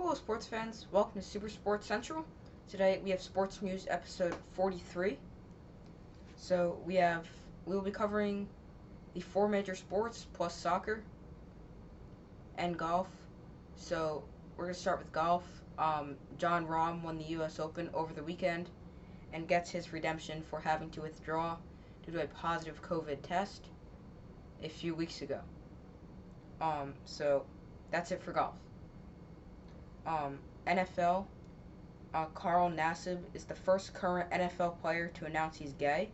Hello, sports fans. Welcome to Super Sports Central. Today we have Sports News episode 43. We will be covering the four major sports plus soccer and golf. So we're gonna start with golf. Jon Rahm won the U.S. Open over the weekend and gets his redemption for having to withdraw due to a positive COVID test a few weeks ago. So that's it for golf. NFL, Carl Nassib is the first current NFL player to announce he's gay.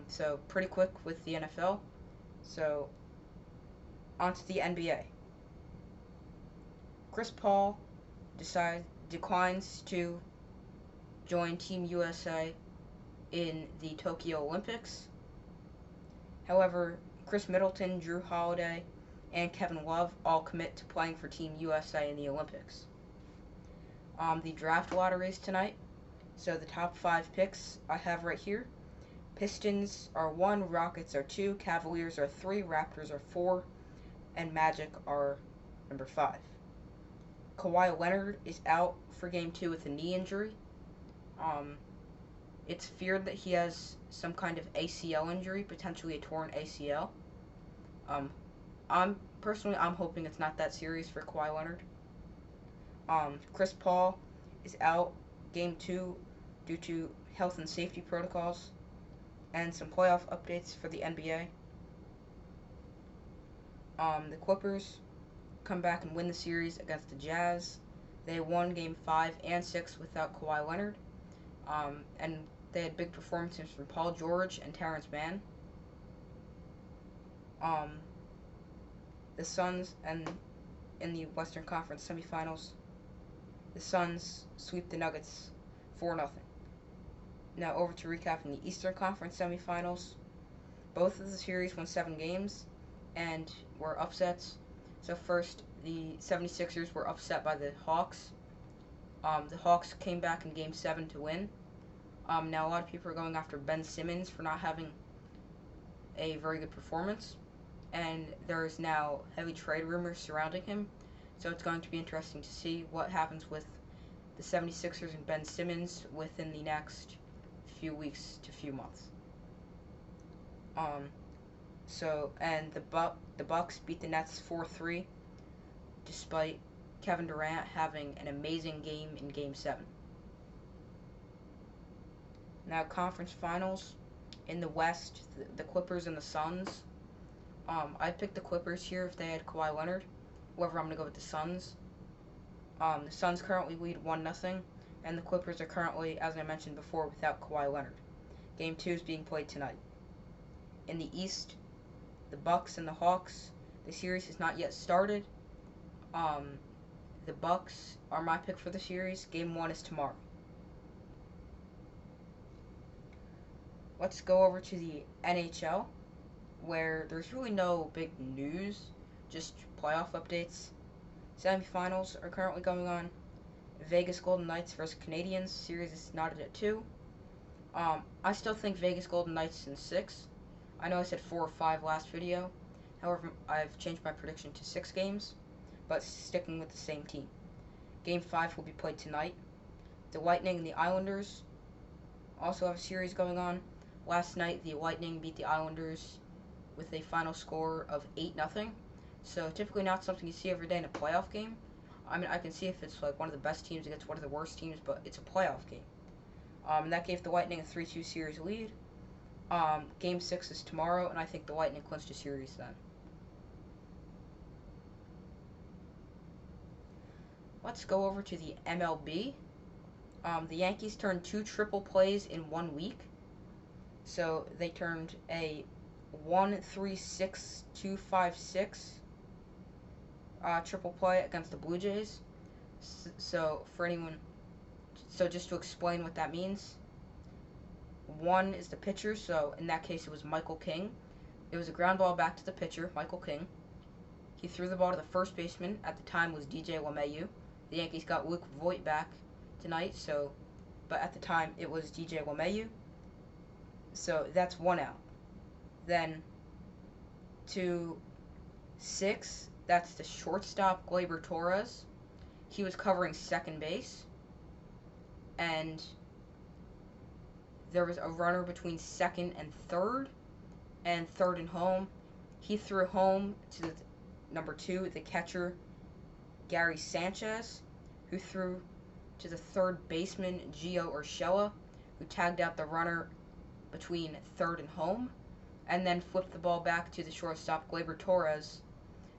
So pretty quick with the NFL. So onto the NBA. Chris Paul declines to join Team USA in the Tokyo Olympics. However, Chris Middleton, Drew Holiday, and Kevin Love all commit to playing for Team USA in the Olympics. The draft lottery is tonight, so the top 5 picks I have right here. Pistons are 1, Rockets are 2, Cavaliers are 3, Raptors are 4, and Magic are number 5. Kawhi Leonard is out for Game 2 with a knee injury. It's feared that he has some kind of ACL injury, potentially a torn ACL. I'm hoping it's not that serious for Kawhi Leonard. Chris Paul is out Game 2 due to health and safety protocols and some playoff updates for the NBA. The Clippers come back and win the series against the Jazz. They won Game 5 and 6 without Kawhi Leonard. And they had big performances from Paul George and Terrence Mann. The Suns, and in the Western Conference semifinals, the Suns sweep the Nuggets 4-0. Now over to recapping the Eastern Conference semifinals. Both of the series won 7 games and were upsets. So first, the 76ers were upset by the Hawks. The Hawks came back in Game 7 to win. Now a lot of people are going after Ben Simmons for not having a very good performance, and there is now heavy trade rumors surrounding him, so it's going to be interesting to see what happens with the 76ers and Ben Simmons within the next few weeks to few months. And the Bucks beat the Nets 4-3, despite Kevin Durant having an amazing game in Game 7. Now conference finals. In the West, the Clippers and the Suns. I'd pick the Clippers here if they had Kawhi Leonard. However, I'm going to go with the Suns. The Suns currently lead 1-0, and the Clippers are currently, as I mentioned before, without Kawhi Leonard. Game 2 is being played tonight. In the East, the Bucks and the Hawks. The series has not yet started. The Bucks are my pick for the series. Game 1 is tomorrow. Let's go over to the NHL, where there's really no big news, just playoff updates. Semifinals are currently going on. Vegas Golden Knights versus Canadiens. Series is knotted at 2. I still think Vegas Golden Knights in 6. I know I said 4 or 5 last video. However, I've changed my prediction to 6 games, but sticking with the same team. Game 5 will be played tonight. The Lightning and the Islanders also have a series going on. Last night, the Lightning beat the Islanders with a final score of 8-0. So typically not something you see every day in a playoff game. I mean, I can see if it's like one of the best teams against one of the worst teams, but it's a playoff game. And that gave the Lightning a 3-2 series lead. Game 6 is tomorrow, and I think the Lightning clinched a series then. Let's go over to the MLB. The Yankees turned 2 triple plays in 1 week. So they turned a 1-3-6-2-5-6 triple play against the Blue Jays. So just to explain what that means, 1 is the pitcher, so in that case it was Michael King. It was a ground ball back to the pitcher, Michael King. He threw the ball to the first baseman. At the time was DJ LeMahieu. The Yankees got Luke Voit back tonight, but at the time it was DJ LeMahieu. So that's 1 out. Then to 6, that's the shortstop Gleyber Torres. he was covering second base, and there was a runner between second and third and home. He threw home to the number 2, the catcher, Gary Sanchez, who threw to the third baseman, Gio Urshela, who tagged out the runner between third and home, and then flipped the ball back to the shortstop, Gleyber Torres,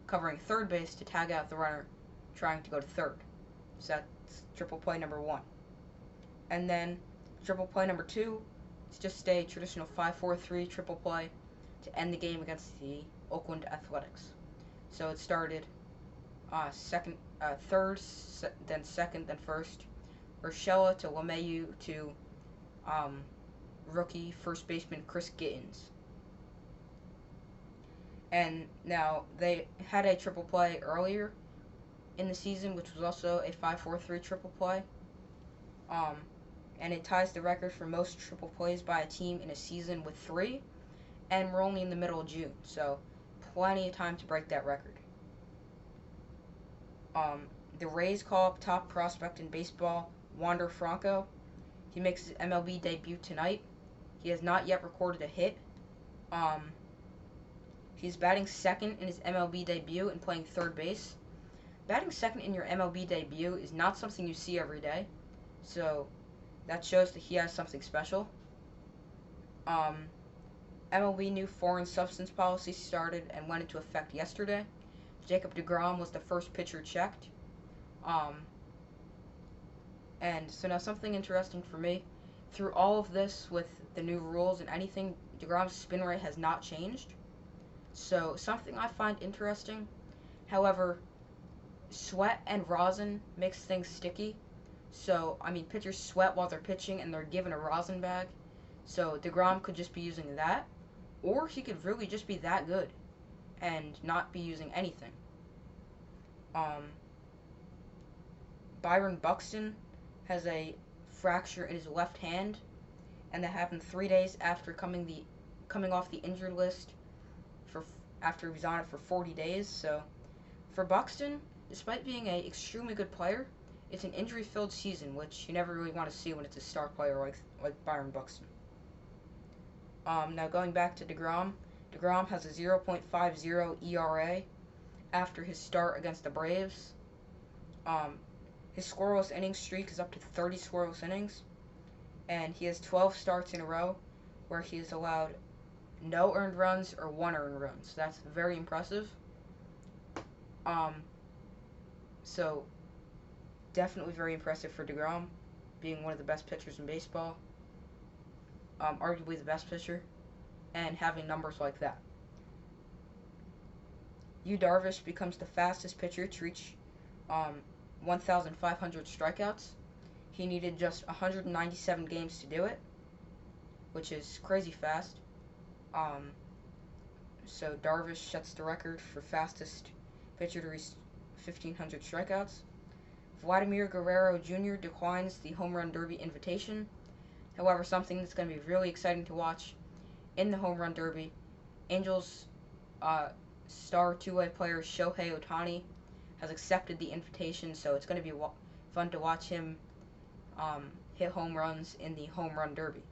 covering third base to tag out the runner trying to go to third. So that's triple play number 1. And then triple play number 2 is just a traditional 5-4-3 triple play to end the game against the Oakland Athletics. So it started third, then second, then first. Urshela to LeMahieu to rookie first baseman Chris Gittens. And now they had a triple play earlier in the season, which was also a 5-4-3 triple play. And it ties the record for most triple plays by a team in a season with 3. And we're only in the middle of June, so plenty of time to break that record. The Rays call up top prospect in baseball, Wander Franco. He makes his MLB debut tonight. He has not yet recorded a hit. He's batting second in his MLB debut and playing third base. Batting second in your MLB debut is not something you see every day, so that shows that he has something special. MLB new foreign substance policy started and went into effect yesterday. Jacob deGrom was the first pitcher checked. And so now something interesting for me. Through all of this with the new rules and anything, deGrom's spin rate has not changed. So something I find interesting. However, sweat and rosin makes things sticky. So, I mean, pitchers sweat while they're pitching and they're given a rosin bag. So deGrom could just be using that. Or he could really just be that good and not be using anything. Byron Buxton has a fracture in his left hand, and that happened 3 days after coming off the injured list after he was on it for 40 days. So for Buxton, despite being an extremely good player, it's an injury-filled season, which you never really want to see when it's a star player like Byron Buxton. Now going back to deGrom. deGrom has a 0.50 ERA after his start against the Braves. His scoreless innings streak is up to 30 scoreless innings, and he has 12 starts in a row where he has allowed no earned runs or 1 earned run. So that's very impressive. So definitely very impressive for deGrom, being one of the best pitchers in baseball. Arguably the best pitcher, and having numbers like that. Yu Darvish becomes the fastest pitcher to reach 1,500 strikeouts. He needed just 197 games to do it, which is crazy fast. So Darvish sets the record for fastest pitcher to reach 1,500 strikeouts. Vladimir Guerrero Jr. declines the Home Run Derby invitation. However, something that's going to be really exciting to watch in the Home Run Derby, Angels star two-way player Shohei Ohtani has accepted the invitation, so it's going to be fun to watch him hit home runs in the Home Run Derby.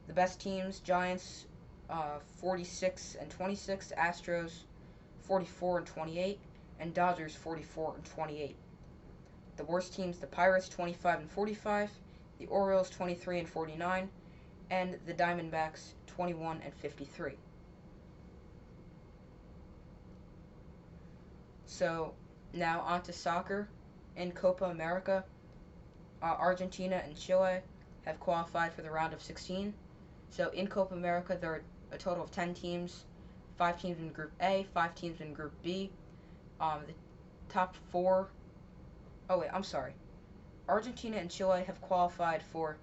The best teams, Giants 46-26, Astros 44-28, and Dodgers 44-28. The worst teams, the Pirates 25-45, the Orioles 23-49, and the Diamondbacks 21-53. So now on to soccer. In Copa America, Argentina and Chile have qualified for the round of 16. So in Copa America, there are a total of 10 teams, 5 teams in Group A, 5 teams in Group B. The top 4. Oh wait, I'm sorry. Argentina and Chile have qualified for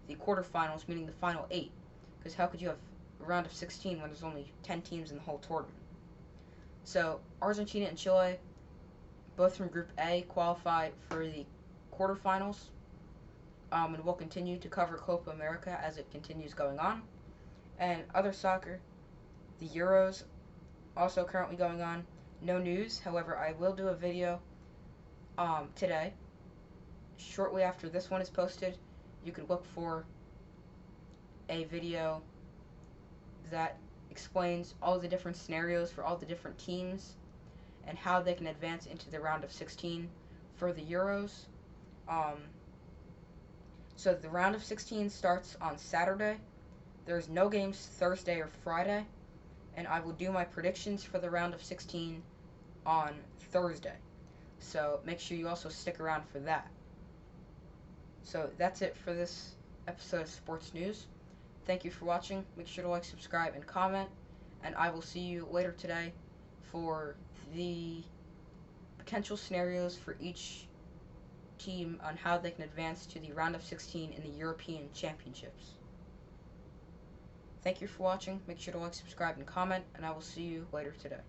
the quarterfinals, meaning the final 8. Because how could you have a round of 16 when there's only 10 teams in the whole tournament? So Argentina and Chile, both from Group A, qualify for the quarterfinals. And we'll continue to cover Copa America as it continues going on. And other soccer, the Euros, also currently going on. No news, however, I will do a video today. Shortly after this one is posted, you can look for a video that explains all the different scenarios for all the different teams and how they can advance into the round of 16 for the Euros. Um, so the round of 16 starts on Saturday. There's no games Thursday or Friday, and I will do my predictions for the round of 16 on Thursday. So make sure you also stick around for that. So that's it for this episode of Sports News. Thank you for watching. Make sure to like, subscribe, and comment. And I will see you later today for the potential scenarios for each team on how they can advance to the round of 16 in the European Championships. Thank you for watching. Make sure to like, subscribe, and comment. And I will see you later today.